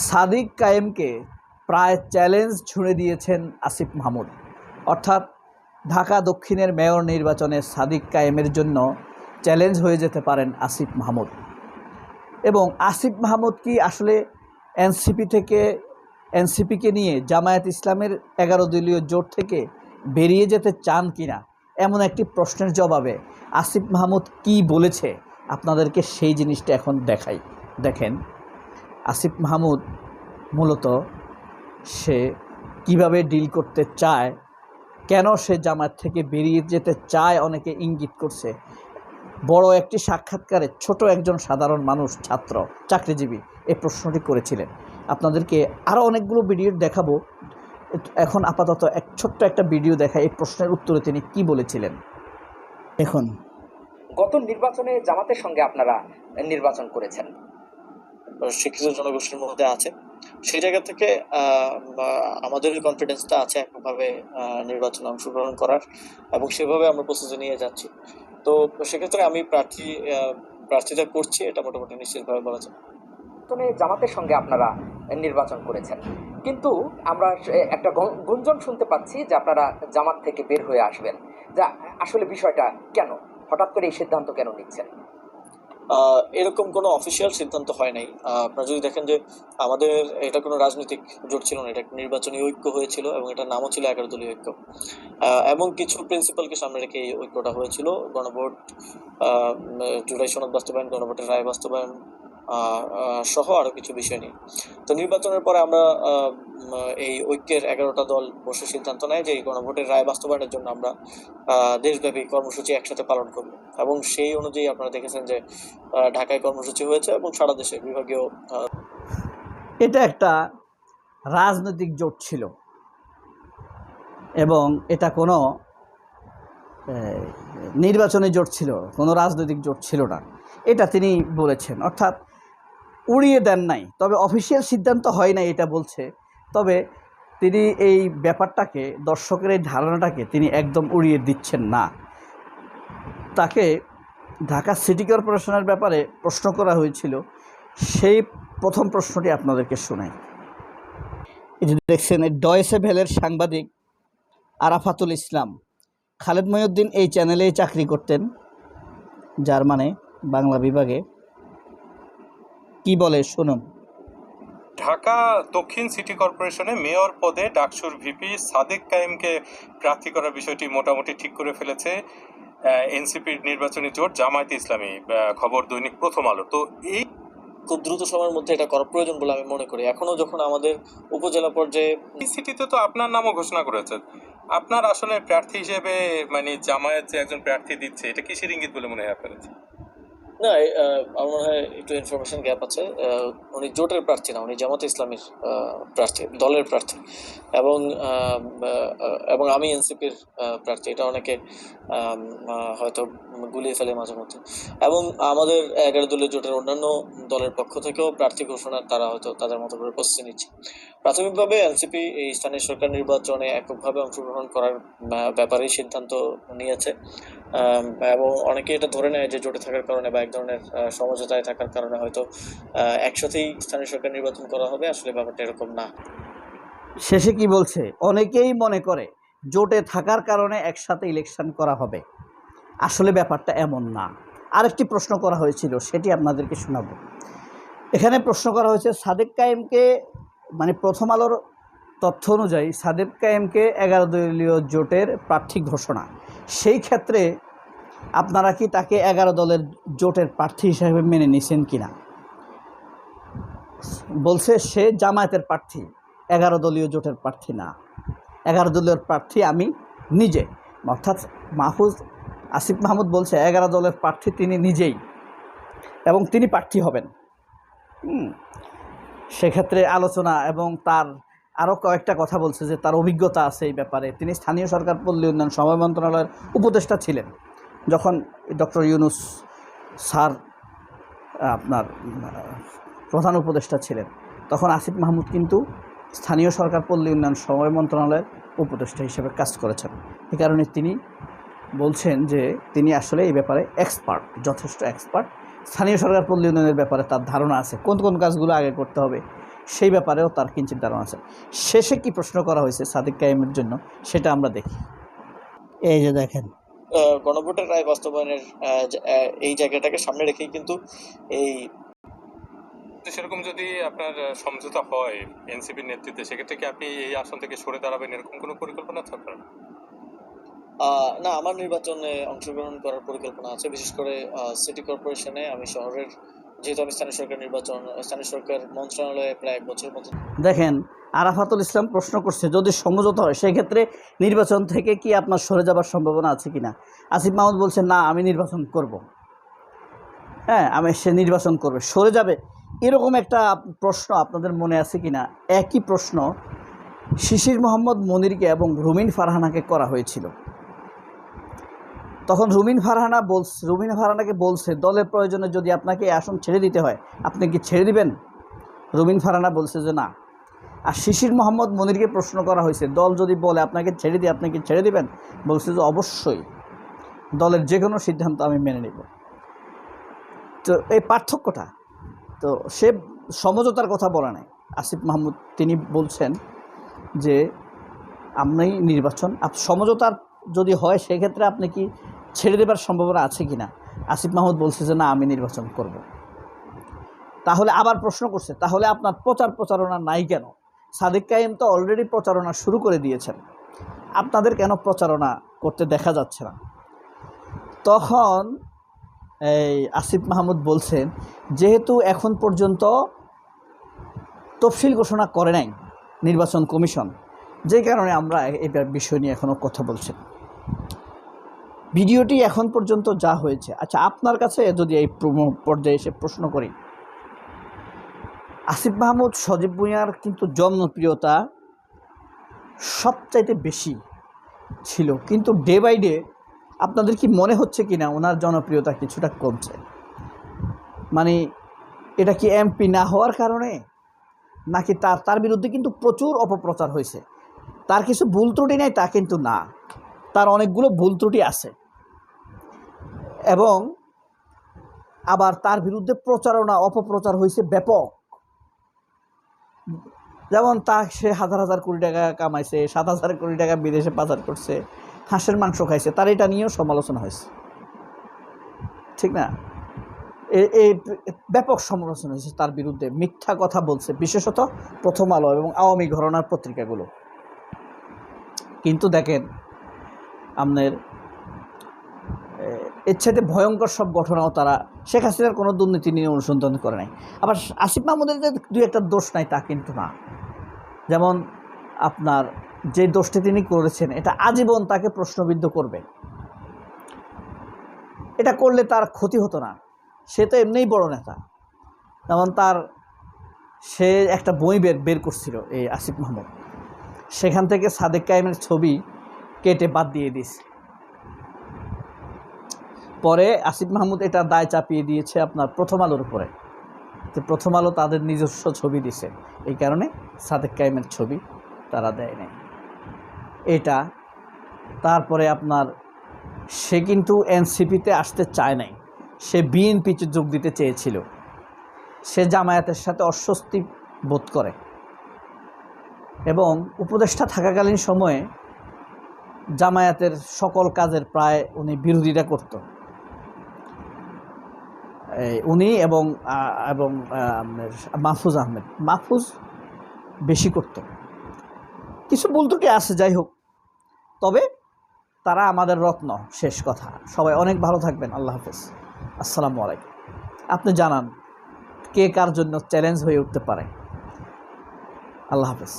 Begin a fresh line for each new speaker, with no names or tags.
সাদিক কায়েমকে প্রায় চ্যালেঞ্জ ছুঁড়ে দিয়েছেন আসিফ মাহমুদ। অর্থাৎ ঢাকা দক্ষিণের মেয়র নির্বাচনে সাদিক কায়েমের জন্য চ্যালেঞ্জ হয়ে যেতে পারেন আসিফ মাহমুদ। এবং আসিফ মাহমুদ কি আসলে এনসিপিকে নিয়ে জামায়াত ইসলামের 11 দলীয় জোট থেকে বেরিয়ে যেতে চান কিনা, এমন একটি প্রশ্নের জবাবে আসিফ মাহমুদ কি বলেছে আপনাদেরকে সেই জিনিসটা এখন দেখাই। দেখেন আসিফ মাহমুদ মূলত সে কিভাবে ডিল করতে চায়, কেন সে জামায়াত থেকে বেরিয়ে যেতে চায়, অনেকে ইঙ্গিত করছে। বড় একটি সাক্ষাৎকারে ছোট একজন সাধারণ মানুষ, ছাত্র, চাকরিজীবী এই প্রশ্নটি করেছিলেন। আপনাদেরকে আরও অনেকগুলো ভিডিও দেখাবো, এখন আপাতত ছোট্ট একটা ভিডিও দেখা এই প্রশ্নের উত্তরে তিনি কি বলেছিলেন। এখন
গত নির্বাচনে জামাতের সঙ্গে আপনারা নির্বাচন করেছেন,
শিক্ষিত জনগোষ্ঠীর মধ্যে আছে, সেই জায়গা থেকে আমাদের কনফিডেন্সটা আছে একভাবে নির্বাচনে অংশগ্রহণ করার, এবং সেভাবে আমরা প্রস্তুতি নিয়ে যাচ্ছি। তো সেক্ষেত্রে আমি প্রার্থিতা করছি, এটা মোটামুটি নিশ্চিতভাবে বলা যায়।
জামাতের সঙ্গে আপনারা নির্বাচন করেছেন, কিন্তু আমরা একটা গুঞ্জন শুনতে পাচ্ছি যে আপনারা জামাত থেকে বের হয়ে আসবেন। যা আসলে বিষয়টা কেন, হঠাৎ করে এই সিদ্ধান্ত কেন নিচ্ছেন?
এরকম কোনো অফিসিয়াল সিদ্ধান্ত হয় নাই। আপনারা যদি দেখেন যে আমাদের এটা কোনো রাজনৈতিক জোট ছিল না, এটা একটা নির্বাচনী ঐক্য হয়েছিল, এবং এটার নামও ছিল 11 দলীয় ঐক্য, এবং কিছু প্রিন্সিপালকে সামনে রেখে এই ঐক্যটা হয়েছিল। গণভোট, জুলাই সনদ বাস্তবায়ন, গণভোটের রায় বাস্তবায়ন সহ আরো কিছু বিষয় নিয়ে। তো নির্বাচনের পরে আমরা এই ঐক্যের 11টা দল বসে সিদ্ধান্ত নেয় যে এই গণভোটের রায় বাস্তবায়নের জন্য আমরা দেশব্যাপী কর্মসূচি একসাথে পালন করব, এবং সেই অনুযায়ী আপনারা দেখেছেন যে ঢাকায় কর্মসূচি হয়েছে এবং সারা দেশে বিভাগীয়।
এটা একটা রাজনৈতিক জোট ছিল এবং এটা কোনো নির্বাচনী জোট ছিল, কোনো রাজনৈতিক জোট ছিল না, এটা তিনি বলেছেন। অর্থাৎ উড়িয়ে দেন নাই, তবে অফিসিয়াল সিদ্ধান্ত হয় নাই এটা বলছে। তবে তিনি এই ব্যাপারটাকে, দর্শকের এই ধারণাটাকে তিনি একদম উড়িয়ে দিচ্ছেন না। তাকে ঢাকা সিটি কর্পোরেশনের ব্যাপারে প্রশ্ন করা হয়েছিল, সেই প্রথম প্রশ্নটি আপনাদেরকে শোনাই। এই যে দেখছেন, ডয়েচে ভেলের সাংবাদিক আরাফাতুল ইসলাম, খালেদ মহিউদ্দিন এই চ্যানেলেই চাকরি করতেন জার্মানে, বাংলা বিভাগে। কি বলে শুনুন।
ঢাকা দক্ষিণ সিটি কর্পোরেশনে মেয়র পদে ডাকসুর ভিপি সাদিক কায়েমকে প্রার্থী করার বিষয়টি মোটামুটি ঠিক করে ফেলেছে এনসিপির নির্বাচনী জোট জামায়াতে ইসলামী, খবর দৈনিক প্রথম আলো। তো এই
খুব দ্রুত সময়ের মধ্যে এটা করা প্রয়োজন বলে আমি মনে করি। এখনো যখন আমাদের উপজেলা পর্যায়ে
সিটিতে তো আপনার নামও ঘোষণা করেছে, আপনার আসলে প্রার্থী হিসেবে মানে জামায়াত যে একজন প্রার্থী দিচ্ছে, এটা কিসের ইঙ্গিত বলে মনে হয় আপনার?
না, আমার মনে হয় একটু ইনফরমেশন গ্যাপ আছে। উনি জোটের প্রার্থী না, উনি জামাতে ইসলামীর প্রার্থী, দলের প্রার্থী, এবং এবং আমি এনসিপির প্রার্থী। এটা অনেকে হয়তো গুলিয়ে ফেলে মাঝে মধ্যে। এবং আমাদের 11 দলীয় জোটের অন্যান্য দলের পক্ষ থেকেও প্রার্থী ঘোষণার তারা হয়তো তাদের মতো করে প্রস্তুতি নিচ্ছে। প্রাথমিকভাবে এনসিপি এই স্থানীয় সরকার নির্বাচনে এককভাবে অংশগ্রহণ করার ব্যাপারেই সিদ্ধান্ত নিয়েছে, এবং অনেকে এটা ধরে নেয় যে জোটে থাকার কারণে বা এক ধরনের সমঝোতায় থাকার কারণে হয়তো একসাথেই স্থানীয় সরকার নির্বাচন করা হবে। আসলে ব্যাপারটা এরকম না।
শেষে কি বলছে, অনেকেই মনে করে জোটে থাকার কারণে একসাথে ইলেকশন করা হবে, আসলে ব্যাপারটা এমন না। আরেকটি প্রশ্ন করা হয়েছিল, সেটি আপনাদেরকে শোনাব। এখানে প্রশ্ন করা হয়েছে সাদেক কায়েমকে, মানে প্রথম আলোর তথ্য অনুযায়ী সাদেক কায়েমকে 11 দলীয় জোটের প্রার্থী ঘোষণা, সেই ক্ষেত্রে আপনারা কি তাকে 11 দলের জোটের প্রার্থী হিসেবে মেনে নিছেন কিনা? বলছে সে জামায়াতের প্রার্থী, 11 দলীয় জোটের প্রার্থী না। 11 দলীয় প্রার্থী আমি নিজে, অর্থাৎ আসিফ মাহমুদ বলছে 11 দলের প্রার্থী তিনি নিজেই, এবং তিনি প্রার্থী হবেন। সেক্ষেত্রে আলোচনা, এবং তার আরও কয়েকটা কথা বলছে যে তার অভিজ্ঞতা আছে এই ব্যাপারে। তিনি স্থানীয় সরকার পল্লী উন্নয়ন সমবায় মন্ত্রণালয়ের উপদেষ্টা ছিলেন যখন ডক্টর ইউনূস স্যার আপনার প্রধান উপদেষ্টা ছিলেন, তখন আসিফ মাহমুদ কিন্তু স্থানীয় সরকার পল্লী উন্নয়ন সমবায় মন্ত্রণালয়ের উপদেষ্টা হিসেবে কাজ করেছেন। এই কারণে তিনি বলছেন যে তিনি আসলে এই ব্যাপারে এক্সপার্ট, যথেষ্ট এক্সপার্ট। স্থানীয় সরকার পল্লী উন্নয়নের ব্যাপারে তার ধারণা আছে, কোন কোন কাজগুলো আগে করতে হবে, সেই ব্যাপারেও তার কিঞ্চিত ধারণা আছে। শেষে কি প্রশ্ন করা হয়েছে সাদিক কায়েমের জন্য সেটা আমরা দেখি। এই যে দেখেন,
গণভোটের রায় বাস্তবায়নের এই জায়গাটাকে সামনে রেখেই কিন্তু এই
সেরকম যদি আপনার সমঝোতা হয় এনসিপির নেতৃত্বে, সেক্ষেত্রে কি আপনি এই আসন থেকে সরে দাঁড়াবেন এরকম কোনো পরিকল্পনা আছে আপনার?
না, আমার নির্বাচনে অংশগ্রহণ করার পরিকল্পনা আছে। বিশেষ করে সিটি কর্পোরেশনে আমি শহরের, যেহেতু আমি স্থানীয় সরকার মন্ত্রণালয়ে প্রায় 1 বছর মতো।
দেখেন আরাফাতুল ইসলাম প্রশ্ন করছে যদি সমঝোতা হয় সেক্ষেত্রে নির্বাচন থেকে কি আপনার সরে যাবার সম্ভাবনা আছে কিনা। আসিফ মাহমুদ বলছে না আমি নির্বাচন করব, হ্যাঁ সে নির্বাচন করবে, সরে যাবে, এরকম একটা প্রশ্ন আপনাদের মনে আছে কিনা। একই প্রশ্ন শিশির মোহাম্মদ মনিরকে এবং রুমিন ফারহানাকে করা হয়েছিল। তখন রুমিন ফারহানাকে বলছে দলের প্রয়োজনে যদি আপনাকে এই আসন ছেড়ে দিতে হয় আপনি কি ছেড়ে দিবেন। রুমিন ফারহানা বলছে যে না। আর শিশির মোহাম্মদ মনিরকে প্রশ্ন করা হয়েছে দল যদি বলে আপনাকে ছেড়ে দিই আপনি কি ছেড়ে দিবেন, বলছে যে অবশ্যই, দলের যে কোনো সিদ্ধান্ত আমি মেনে নেব। তো এই পার্থক্যটা, তো সে সমঝোতার কথা বলা নাই। আসিফ মাহমুদ তিনি বলছেন যে আপনি নির্বাচন সমঝোতার যদি হয় সেক্ষেত্রে আপনি কি ছেড়ে দেবার সম্ভাবনা আছে কি না। আসিফ মাহমুদ বলছে যে না আমি নির্বাচন করব। তাহলে আবার প্রশ্ন করছে তাহলে আপনার প্রচারণা নাই কেন। সাদিক কায়েম তো অলরেডি প্রচারণা শুরু করে দিয়েছেন, আপনাদের কেন প্রচারণা করতে দেখা যাচ্ছে না। তখন এই আসিফ মাহমুদ বলছেন যেহেতু এখন পর্যন্ত তফসিল ঘোষণা করে নাই নির্বাচন কমিশন, যে কারণে আমরা এই বিষয় নিয়ে এখনও কথা বলছি। ভিডিওটি এখন পর্যন্ত যা হয়েছে, আচ্ছা আপনার কাছে যদি এই পর্যায়ে এসে প্রশ্ন করি, আসিফ মাহমুদ সজীব ভুঁইয়ার কিন্তু জনপ্রিয়তা সবচাইতে বেশি ছিল, কিন্তু ডে বাই ডে আপনাদের কি মনে হচ্ছে কি না ওনার জনপ্রিয়তা কিছুটা কমছে। মানে এটা কি এমপি না হওয়ার কারণে নাকি তার বিরুদ্ধে কিন্তু প্রচুর অপপ্রচার হয়েছে। তার কিছু ভুল ত্রুটি নেই তা কিন্তু না, তার অনেকগুলো ভুল ত্রুটি আছে এবং আবার তার বিরুদ্ধে অপপ্রচার হয়েছে ব্যাপক। যেমন সে 1000 কোটি টাকা কামাইছে, 7000 কোটি টাকা বিদেশে পাচার করছে, হাঁসের মাংস খাইছে, তার এটা নিয়েও সমালোচনা হয়েছে, ঠিক না। এই ব্যাপক সমালোচনা হয়েছে তার বিরুদ্ধে, মিথ্যা কথা বলছে বিশেষত প্রথম আলো এবং আওয়ামী ঘরানার পত্রিকাগুলো। কিন্তু দেখেন আপনার এর সাথে ভয়ঙ্কর সব ঘটনাও তারা শেখ হাসিনার কোনো দুর্নীতি নিয়ে অনুসন্ধান করে নাই। আবার আসিফ মাহমুদের যে 2-1টা দোষ নাই তা কিন্তু না। যেমন আপনার যে দোষটি তিনি করেছেন এটা আজীবন তাকে প্রশ্নবিদ্ধ করবে, এটা করলে তার ক্ষতি হতো না, সে তো এমনিই বড় নেতা। যেমন সে একটা বই বের করছিল এই আসিফ মাহমুদ, সেখান থেকে সাদেক কায়েমের ছবি কেটে বাদ দিয়ে দিয়েছে। পরে আসিফ মাহমুদ এটা দায় চাপিয়ে দিয়েছে আপনার প্রথম আলোর উপরে, যে প্রথম আলো তাদের নিজস্ব ছবি দিছে, এই কারণে সাদেক কায়েমের ছবি তারা দেয় নাই এটা। তারপরে আপনার সে কিন্তু এনসিপিতে আসতে চায় নাই, সে বিএনপিতে যোগ দিতে চেয়েছিল, সে জামায়াতের সাথে অস্বস্তি বোধ করে এবং উপদেষ্টা থাকাকালীন সময়ে জামায়াতের সকল কাজের প্রায় উনি বিরোধিতা করত, উনি এবং মাহফুজ বেশি করত। কিছু ভুল ত্রুটি আছে, যাই হোক, তবে তারা আমাদের রত্ন। শেষ কথা, সবাই অনেক ভালো থাকবেন। আল্লাহ হাফেজ, আসসালামু আলাইকুম। আপনি জানান কে কার জন্য চ্যালেঞ্জ হয়ে উঠতে পারে। আল্লাহ হাফেজ।